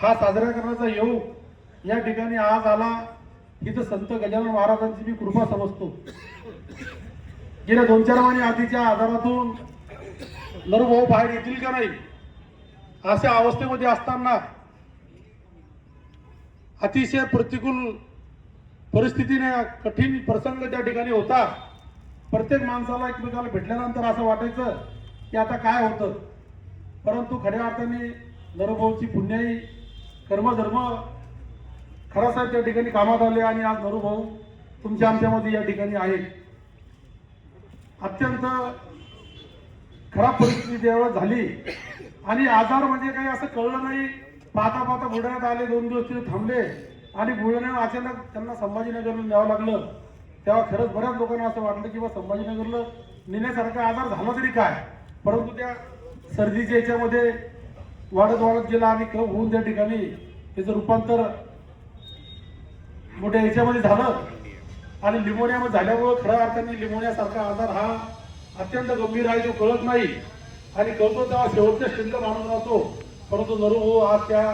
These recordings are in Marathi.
हा साजरा करण्याचा योग या ठिकाणी आज आला ही तर संत गजानन महाराजांची मी कृपा समजतो। गेल्या 2-4 महिने आधीच्या आजारातून नरभाऊ बाहेर येतील का नाही अशा अवस्थेमध्ये असताना अतिशय प्रतिकूल परिस्थितीने कठीण प्रसंग त्या ठिकाणी होता। प्रत्येक माणसाला एकमेकाला भेटल्यानंतर असं वाटायचं की आता काय होतं, परंतु खऱ्या अर्थाने नरभाऊची पुण्याई कर्मधर्म खरा साहेब त्या ठिकाणी कामात आले आणि आज नरभाऊ तुमच्या आमच्यामध्ये या ठिकाणी आहेत। अत्यंत खराब परिस्थिती त्यावेळेस झाली आणि आजार म्हणजे काही असं कळलं नाही। पाहता पाहता बुलढाण्यात आले, 2 दिवस तिथे थांबले आणि बुलढाण्यात अचानक त्यांना संभाजीनगरला न्यावं लागलं। तेव्हा खरंच बऱ्याच लोकांना असं वाटलं की बा संभाजीनगरला नेण्यासारखा आजार झाला तरी काय, परंतु त्या सर्दीच्या याच्यामध्ये वाढत वाढत गेला आणि कफ होऊन त्या ठिकाणी त्याचं रूपांतर मोठ्या याच्यामध्ये झालं आणि लिमोनियामध्ये झाल्यामुळं खऱ्या अर्थाने लिमोनियासारखा आजार हा अत्यंत गंभीर आहे, जो कळत नाही आणि कळतो तेव्हा शेवटच्या स्थितीला माणूस राहतो। परंतु नरभाऊ आज त्या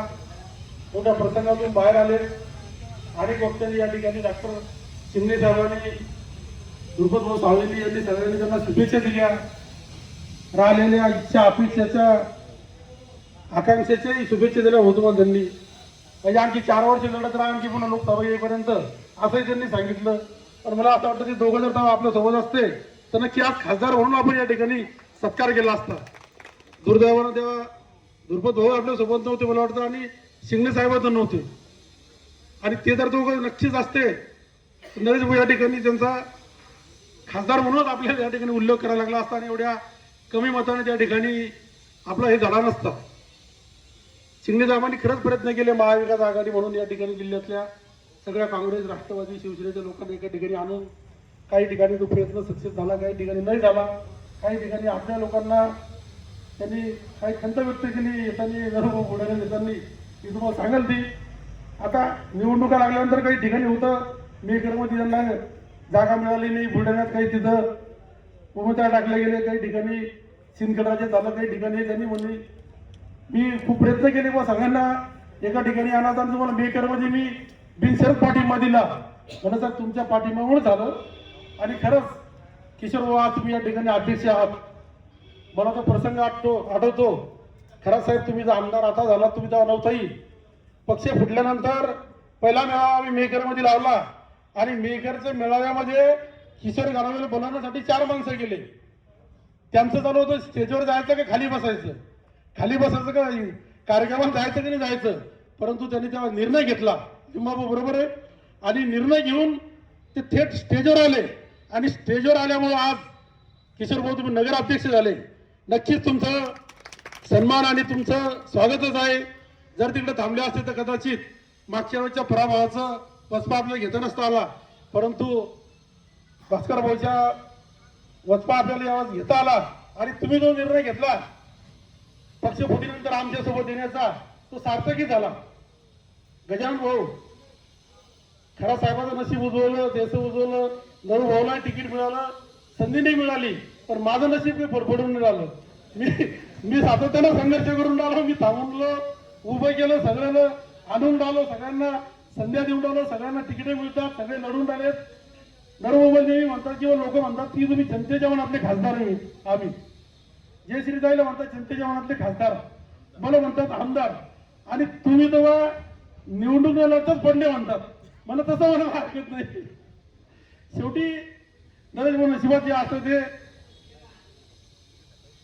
मोठ्या प्रसंगातून बाहेर आले आणि वक्त्यांनी या ठिकाणी डॉक्टर शिंदे साहेबांनी, दुर्पदभाऊ सावळेंनी यांनी सगळ्यांनी त्यांना शुभेच्छा दिल्या। राहिलेल्या इच्छा अपेक्षेच्या आकांक्षेच्याही शुभेच्छा दिल्या होतो त्यांनी, म्हणजे आणखी 4 वर्ष लढत राहा आणखी पुन्हा लोकसभा येईपर्यंत असंही त्यांनी सांगितलं। पण मला असं वाटतं की दोघं जर आपल्या सोबत असते तर नक्की आज खासदार म्हणून आपण या ठिकाणी सत्कार केला असता। दुर्दैवानं तेव्हा दुर्पदभाऊ आपल्या सोबत नव्हते मला वाटतं आणि शिंदे साहेब तर नव्हते, आणि ते जर दोघं नक्कीच असते नरेश भाऊ या ठिकाणी त्यांचा खासदार म्हणूनच आपल्याला या ठिकाणी उल्लेख करायला लागला असता आणि एवढ्या कमी मताने त्या ठिकाणी आपला हे झाला नसता। शिंदे साहेबांनी खरंच प्रयत्न केले महाविकास आघाडी म्हणून या ठिकाणी जिल्ह्यातल्या सगळ्या काँग्रेस, राष्ट्रवादी, शिवसेनेच्या लोकांना एका ठिकाणी आणून काही ठिकाणी तो प्रयत्न सक्सेस झाला, काही ठिकाणी नाही झाला। काही ठिकाणी आपल्या लोकांना त्यांनी काही खंत व्यक्त केली येताना नरभाऊ बुलढाण्यात येताना, ती तुम्हाला सांगाल ती आता निवडणुका लागल्यानंतर काही ठिकाणी होतं मेकरमध्ये त्यांना जागा मिळाली नाही, बुलढाण्यात काही तिथं उमेदवार टाकले गेले, काही ठिकाणी सिंदखेडराजे झालं, काही ठिकाणी त्यांनी म्हणले मी खूप प्रयत्न केले बा सगळ्यांना एका ठिकाणी आणायचा आणि तुम्हाला मेकरमध्ये मी बिनशर्त पाठिंबा दिला, म्हणून सर तुमच्या पाठिंबामुळे झालं। आणि खरंच किशोर भाऊ आज तुम्ही या ठिकाणी अध्यक्ष आहात, मला तो प्रसंग आठवतो। खरंच साहेब तुम्ही जर आमदार आता झाला, तुम्ही तेव्हा नव्हताही, पक्ष फुटल्यानंतर पहिला मेळावा आम्ही मेकरमध्ये लावला आणि मेकरच्या मेळाव्यामध्ये किशोर गाडवेला बोलवण्यासाठी 4 माणसं गेले। त्यांचं चालू होतं स्टेजवर जायचं का खाली बसायचं, खाली बसायचं का कार्यक्रमात जायचं की नाही जायचं, परंतु त्यांनी तेव्हा निर्णय घेतला बरोबर आहे आणि निर्णय घेऊन ते थेट स्टेजवर आले आणि स्टेजवर आल्यामुळे आज किशोर भाऊ तुम्ही नगराध्यक्ष झाले। नक्कीच तुमचं सन्मान आणि तुमचं स्वागतच आहे। जर तिकडे थांबले असते तर कदाचित मागच्या वेळच्या पराभवाचं वचपा आपल्याला घेता नसता आला, परंतु भास्कर भाऊच्या वचपा आपल्याला यावेळेस घेता आला आणि तुम्ही जो निर्णय घेतला पक्ष फुटीनंतर आमच्या सोबत येण्याचा तो सार्थकी झाला। गजानन भाऊ खरा साहेबाचं नशीब उजवलं, देश उजवलं, नरभाऊला तिकीट मिळालं, संधी नाही मिळाली, पण माझं नशीब मी फडफडून मिळालं। मी सातत्यानं संघर्ष करून राहिलो, मी थांबलो, उभं केलं, सगळ्यांना आणून राहिलो, सगळ्यांना संध्या देऊन राहिलो, सगळ्यांना तिकीटे मिळतात, सगळे लढून राहिलेत। नरभाऊ नेहमी म्हणतात किंवा लोक म्हणतात की तुम्ही जनतेच्या मनातले खासदार आहे, आम्ही जयश्री ताईला म्हणतात जनतेच्या मनातले खासदार, मला म्हणतात आमदार, आणि तुम्ही तेव्हा निवडणूक लढतच पडले म्हणतात, मला तसं मला हरकत नाही। शेवटी नरेश भाऊ नशिबात जे असतं ते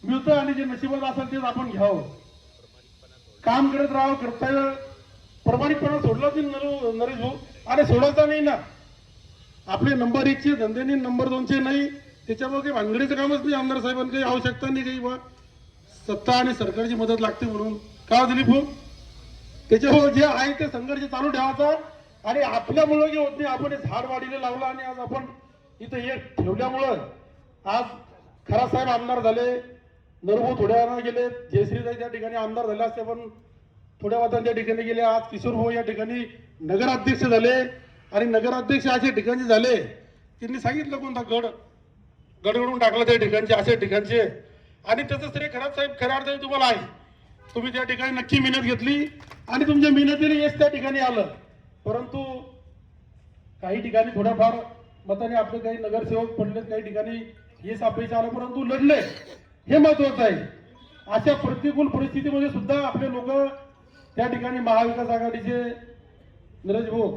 मिळतं आणि जे नशिबात असेल तेच आपण घ्यावं, काम करत राहावं, कर्तव्य प्रामाणिकपणा सोडला नाही नरेश भाऊ, अरे सोडायचा नाही ना, आपले नंबर 1 चे धंदे नाही, नंबर 2 चे नाही, त्याच्यामुळे काही भानगडीचं कामच नाही। आमदार साहेबांना काही आवश्यकता नाही काही बा सत्ता आणि सरकारची मदत लागते म्हणून का दिलीप भाऊ, त्याच्यामुळे जे आहे ते संघर्ष चालू ठेवायचा आणि आपल्यामुळं जे होत नाही आपण हे झाड वाढीला लावलं आणि आज आपण इथं हे ठेवल्यामुळं आज खरा साहेब आमदार झाले, नरभाऊ थोड्या वेळानं गेले, जयश्रीताई त्या ठिकाणी आमदार झाले असते पण थोड्या वाजता त्या ठिकाणी गेले, आज किशोर भाऊ या ठिकाणी नगराध्यक्ष झाले आणि नगराध्यक्ष अशा ठिकाणी झाले त्यांनी सांगितलं कोणता गडगडून टाकलं त्या ठिकाणचे अशा ठिकाणचे, आणि त्याचं श्रेय खराब साहेब खऱ्या अर्थाने तुम्हाला आहे। तुम्ही त्या ठिकाणी नक्की मेहनत घेतली आणि तुमच्या मेहनतीने यश त्या ठिकाणी आलं. परंतु काही ठिकाणी थोड्याफार मताने आपले काही नगरसेवक पडले, काही ठिकाणी यश अपयश आलं, परंतु लढले, हे महत्वाचं आहे. अशा प्रतिकूल परिस्थितीमध्ये सुद्धा आपले लोक त्या ठिकाणी महाविकास आघाडीचे निरज भाऊ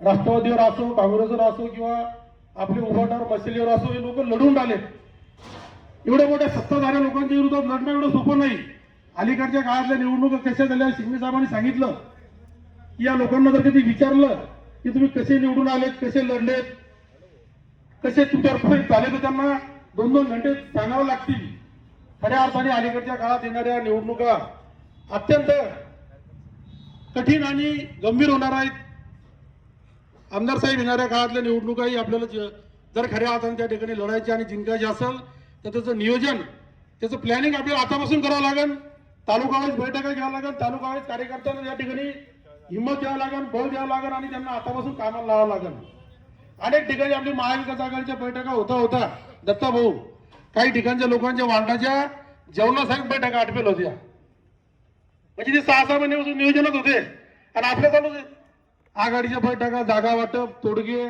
राष्ट्रवादीवर असो, काँग्रेसवर असो किंवा आपले उभाटावर मशिलीवर असो, हे लोक लढून आले. एवढ्या मोठ्या सत्ताधाऱ्या लोकांच्या विरोधात लढणं एवढं सोपं नाही. अलीकडच्या काळातल्या निवडणुका कशा झाल्या, शिंदे साहेबांनी सांगितलं की या लोकांना जर कधी विचारलं की तुम्ही कसे निवडून आलेत, कसे लढलेत, कसे तुमच्यावर झाले, तर त्यांना 2-2 घंटे सांगावं लागतील. खऱ्या अर्थाने अलीकडच्या काळात येणाऱ्या निवडणुका अत्यंत कठीण आणि गंभीर होणार आहेत. आमदार साहेब येणाऱ्या काळातल्या निवडणुकाही आपल्याला जर खऱ्या अर्थाने त्या ठिकाणी लढायची आणि जिंकायची असेल तर त्याचं नियोजन, त्याचं प्लॅनिंग आपल्याला आतापासून करावं लागेल. तालुका वाईज बैठका घ्यावं लागेल, तालुका वाईज कार्यकर्त्यांना या ठिकाणी हिंमत द्यावं लागेल, बळ द्यावं लागेल आणि त्यांना आतापासून कामाला लावावं लागेल. अनेक ठिकाणी आपली महाविकास आघाडीच्या बैठका होता दत्ता भाऊ, काही ठिकाणच्या लोकांच्या वार्डाच्या जेवणासाठी बैठका आटपेल होत्या. म्हणजे ते 6-6 महिन्यापासून नियोजनच होते. आणि आपल्या चालू आघाडीच्या बैठका, जागा वाटप, तोडगे,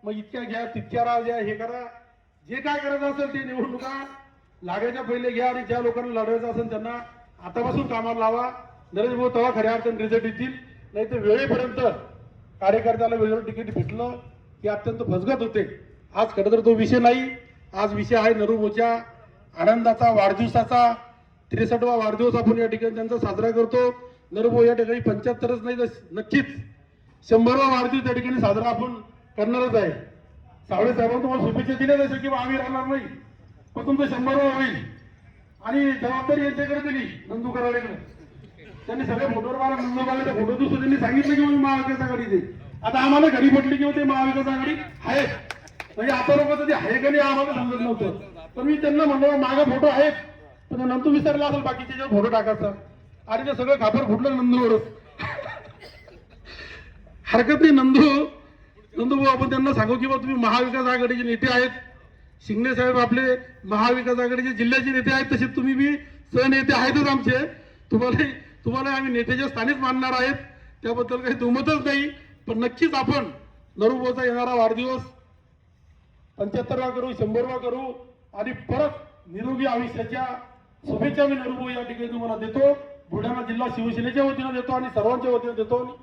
मग इतक्या घ्या, तितक्या राहा द्या, हे करा, जे काय करायचं असेल ते निवडणुका लागायच्या पहिले घ्या आणि ज्या लोकांना लढवायचं असेल त्यांना आतापासून कामाला लावा. नरेंद्र भाऊ तेव्हा खऱ्या अर्थाने रिझल्ट येतील. नाही तर वेळेपर्यंत कार्यकर्त्याला वेळेवर तिकीट भेटलं की अत्यंत फसगत होते. आज खरं तर तो विषय नाही. आज विषय आहे नरूभाऊच्या आनंदाचा, वाढदिवसाचा. 63वा वाढदिवस आपण या ठिकाणी त्यांचा साजरा करतो. नरूभाऊ या ठिकाणी 75च नाही तर नक्कीच 100वा वाढदिवस त्या ठिकाणी साजरा आपण करणारच आहे. सावळे साहेबांना तुम्हाला शुभेच्छा दिल्या जसं की आम्ही राहणार नाही, पण तुमचं 100वा होईल. आणि जबाबदारी यांच्याकडे दिली नंदू कराडेकडे. त्यांनी सगळे फोटोवर मला नंदूबाईचे फोटो दिसतो. त्यांनी सांगितलं की मी महाविकास आघाडीचे. आता आम्हाला घरी म्हटली की ते महाविकास आघाडी आहे, म्हणजे आता लोक ते आहे का नाही आम्हाला समजत नव्हतं. पण मी त्यांना म्हणलं मागे फोटो आहेत, पण नंतू विसरला असेल बाकीचे जे फोटो टाकायचा. आणि ते सगळं खापर फुटलं नंदूवरच. हरकत नाही. नंदू भाऊ आपण त्यांना सांगू की तुम्ही महाविकास आघाडीचे नेते आहेत. शिंदे साहेब आपले महाविकास आघाडीचे जिल्ह्याचे नेते आहेत, तसे तुम्ही बी सहनेते आहेतच आमचे. तुम्हाला आम्ही नेत्याच्या स्थानीच मानणार आहेत, त्याबद्दल काही दुमतच नाही. पण नक्कीच आपण नरूभाऊचा येणारा वाढदिवस 75वा करू, 100वा करू आणि परत निरोगी आयुष्याच्या शुभेच्छा मी नरूभाऊ या ठिकाणी तुम्हाला देतो. बुलढाणा जिल्हा शिवसेनेच्या वतीनं देतो आणि सर्वांच्या वतीनं देतो.